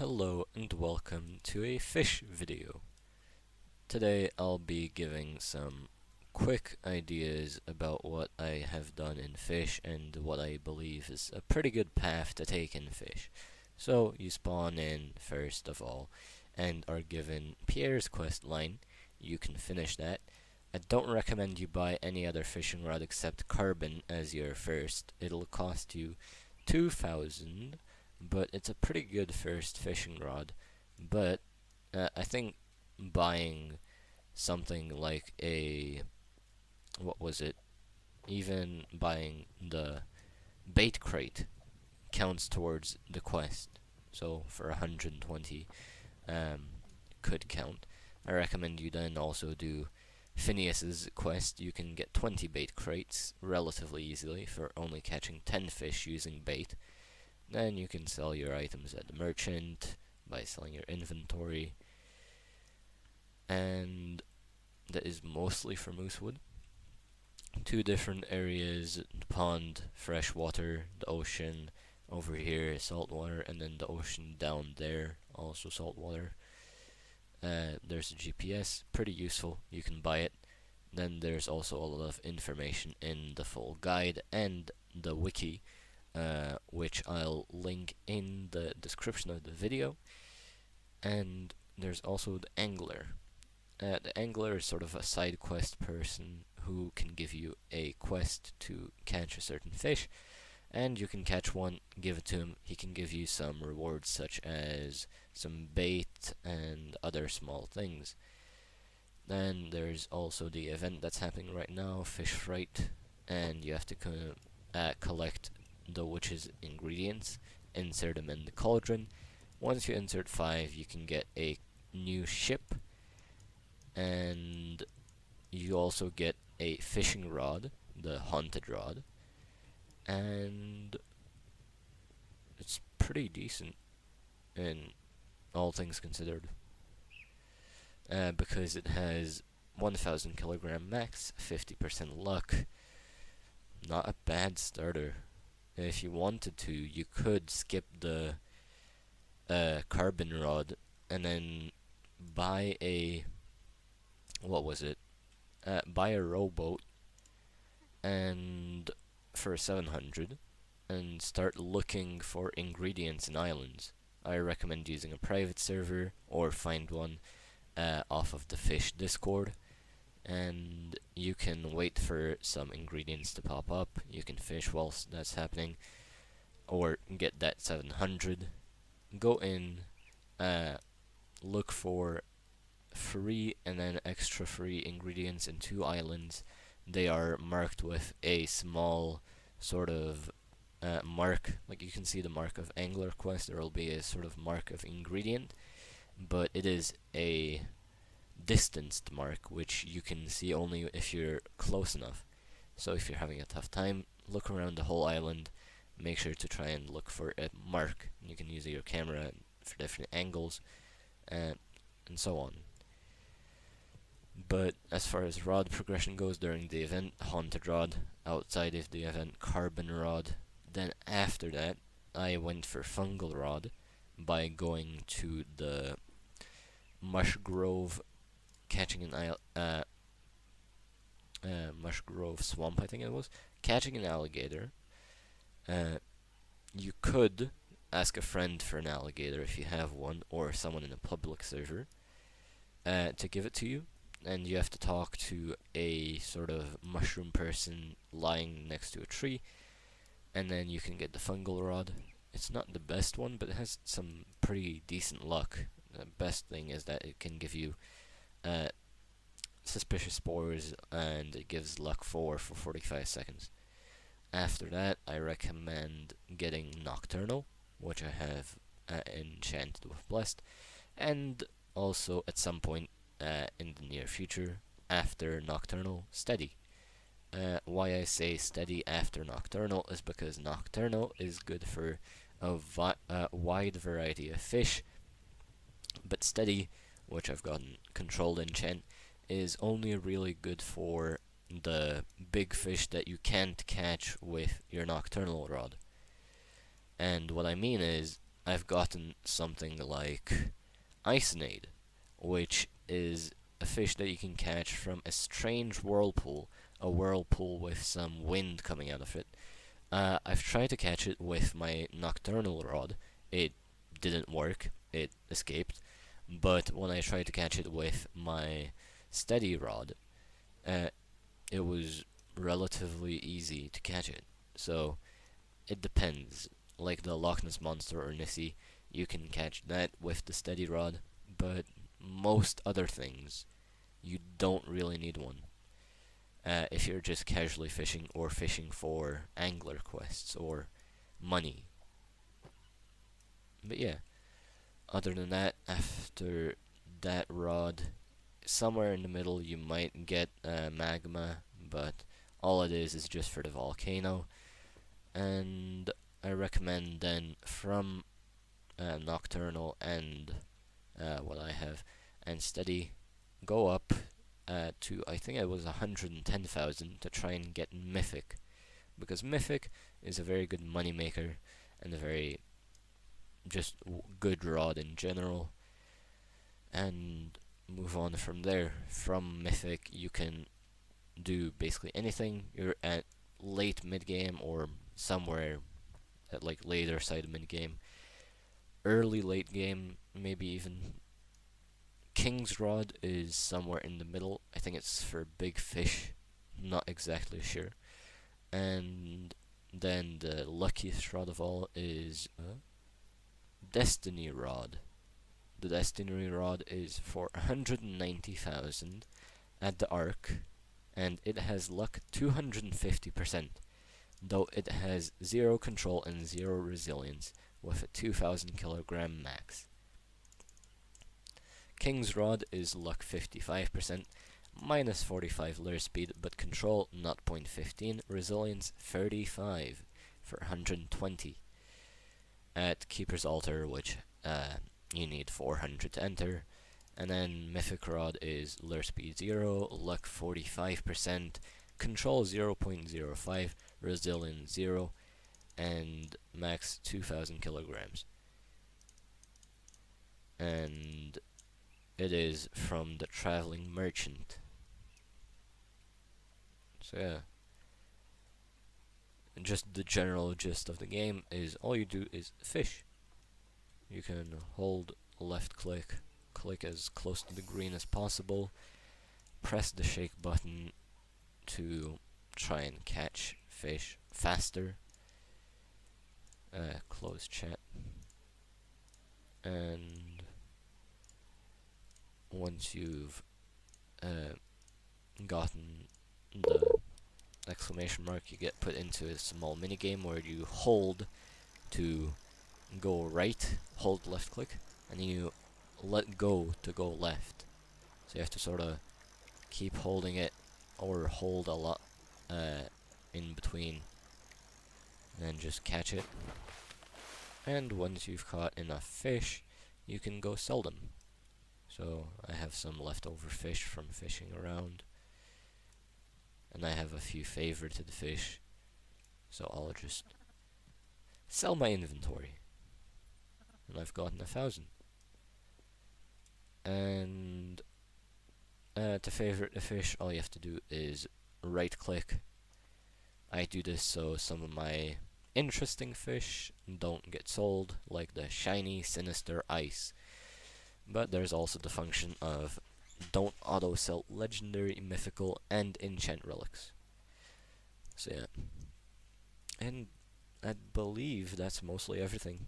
Hello and welcome to a fish video. Today I'll be giving some quick ideas about what I have done in fish and what I believe is a pretty good path to take in fish. So you spawn in first of all and are given Pierre's quest line. You can finish that. I don't recommend you buy any other fishing rod except carbon as your first. It'll cost you 2,000, but it's a pretty good first fishing rod. But I think buying something like what was it? Even buying the bait crate counts towards the quest. So for 120, could count. I recommend you then also do Phineas's quest. You can get 20 bait crates relatively easily for only catching 10 fish using bait. Then you can sell your items at the merchant by selling your inventory. And that is mostly for moosewood. Two different areas: the pond, freshwater, the ocean, over here saltwater, and then the ocean down there, also saltwater. There's a GPS, pretty useful, you can buy it. Then there's also a lot of information in the full guide and the wiki, which I'll link in the description of the video. And there's also the angler. The angler is sort of a side quest person who can give you a quest to catch a certain fish, and you can catch one, give it to him. He can give you some rewards such as some bait and other small things. Then there's also the event that's happening right now, Fish Fright, and you have to collect the witch's ingredients, insert them in the cauldron. Once you insert 5, you can get a new ship, and you also get a fishing rod, the haunted rod, and it's pretty decent in all things considered, because it has 1000 kilogram max, 50% luck. Not a bad starter. If you wanted to, you could skip the carbon rod and then buy a buy a rowboat and for 700 and start looking for ingredients in islands. I recommend using a private server or find one off of the Fish Discord, and you can wait for some ingredients to pop up. You can fish whilst that's happening, or get that 700. Go in, look for free and then extra free ingredients in 2 islands. They are marked with a small sort of mark, like you can see the mark of Angler Quest. There will be a sort of mark of ingredient, but it is a distanced mark, which you can see only if you're close enough. So if you're having a tough time, look around the whole island, make sure to try and look for a mark. You can use your camera for different angles, and so on. But as far as rod progression goes, during the event, haunted rod; outside of the event, carbon rod. Then after that, I went for fungal rod by going to the Mush Grove, catching Mush Grove swamp, I think it was, catching an alligator. You could ask a friend for an alligator if you have one, or someone in a public server, to give it to you, and you have to talk to a sort of mushroom person lying next to a tree, and then you can get the fungal rod. It's not the best one, but it has some pretty decent luck. The best thing is that it can give you suspicious spores, and it gives luck 4 for 45 seconds. After that, I recommend getting Nocturnal, which I have enchanted with Blessed, and also at some point in the near future, after Nocturnal, Steady. Why I say Steady after Nocturnal is because Nocturnal is good for a wide variety of fish, but Steady, which I've gotten controlled enchant, is only really good for the big fish that you can't catch with your Nocturnal rod. And what I mean is, I've gotten something like Icinade, which is a fish that you can catch from a strange whirlpool, a whirlpool with some wind coming out of it. I've tried to catch it with my nocturnal rod. It didn't work. It escaped. But when I tried to catch it with my steady rod, uh, it was relatively easy to catch it. So it depends. Like the Loch Ness Monster or Nissie, you can catch that with the steady rod, but most other things, you don't really need one. If you're just casually fishing or fishing for angler quests or money. But yeah, other than that, after that rod, somewhere in the middle you might get magma, but all it is just for the volcano. And I recommend then from nocturnal and what I have and steady, go up to I think it was 110,000 to try and get mythic, because mythic is a very good money maker and a very just good rod in general. And move on from there. From mythic, you can do basically anything. You're at late mid game or somewhere at like later side of mid game, early late game, maybe even. King's Rod is somewhere in the middle. I think it's for big fish. Not exactly sure. And then the luckiest rod of all is Destiny Rod. The Destiny Rod is for 190,000 at the Arc, and it has luck 250%, though it has 0 control and 0 resilience, with a 2000 kilogram max. King's Rod is luck 55%, minus 45 lure speed, but control 0.15, resilience 35 for 120. At Keeper's Altar, which you need 400 to enter. And then Mythic Rod is lure speed 0, luck 45%, control 0.05, resilience 0, and max 2000 kilograms. And it is from the Traveling Merchant. So yeah. Just the general gist of the game is all you do is fish. You can hold left click, click as close to the green as possible, press the shake button to try and catch fish faster. Close chat. And once you've gotten the exclamation mark, you get put into a small minigame where you hold to go right, hold left click, and you let go to go left. So you have to sort of keep holding it or hold a lot in between, and then just catch it. And once you've caught enough fish, you can go sell them. So I have some leftover fish from fishing around, and I have a few favorited fish, so I'll just sell my inventory. And I've gotten 1,000. And to favorite a fish, all you have to do is right click. I do this so some of my interesting fish don't get sold, like the shiny sinister ice. But there's also the function of don't auto sell legendary, mythical, and enchant relics. So yeah. And I believe that's mostly everything.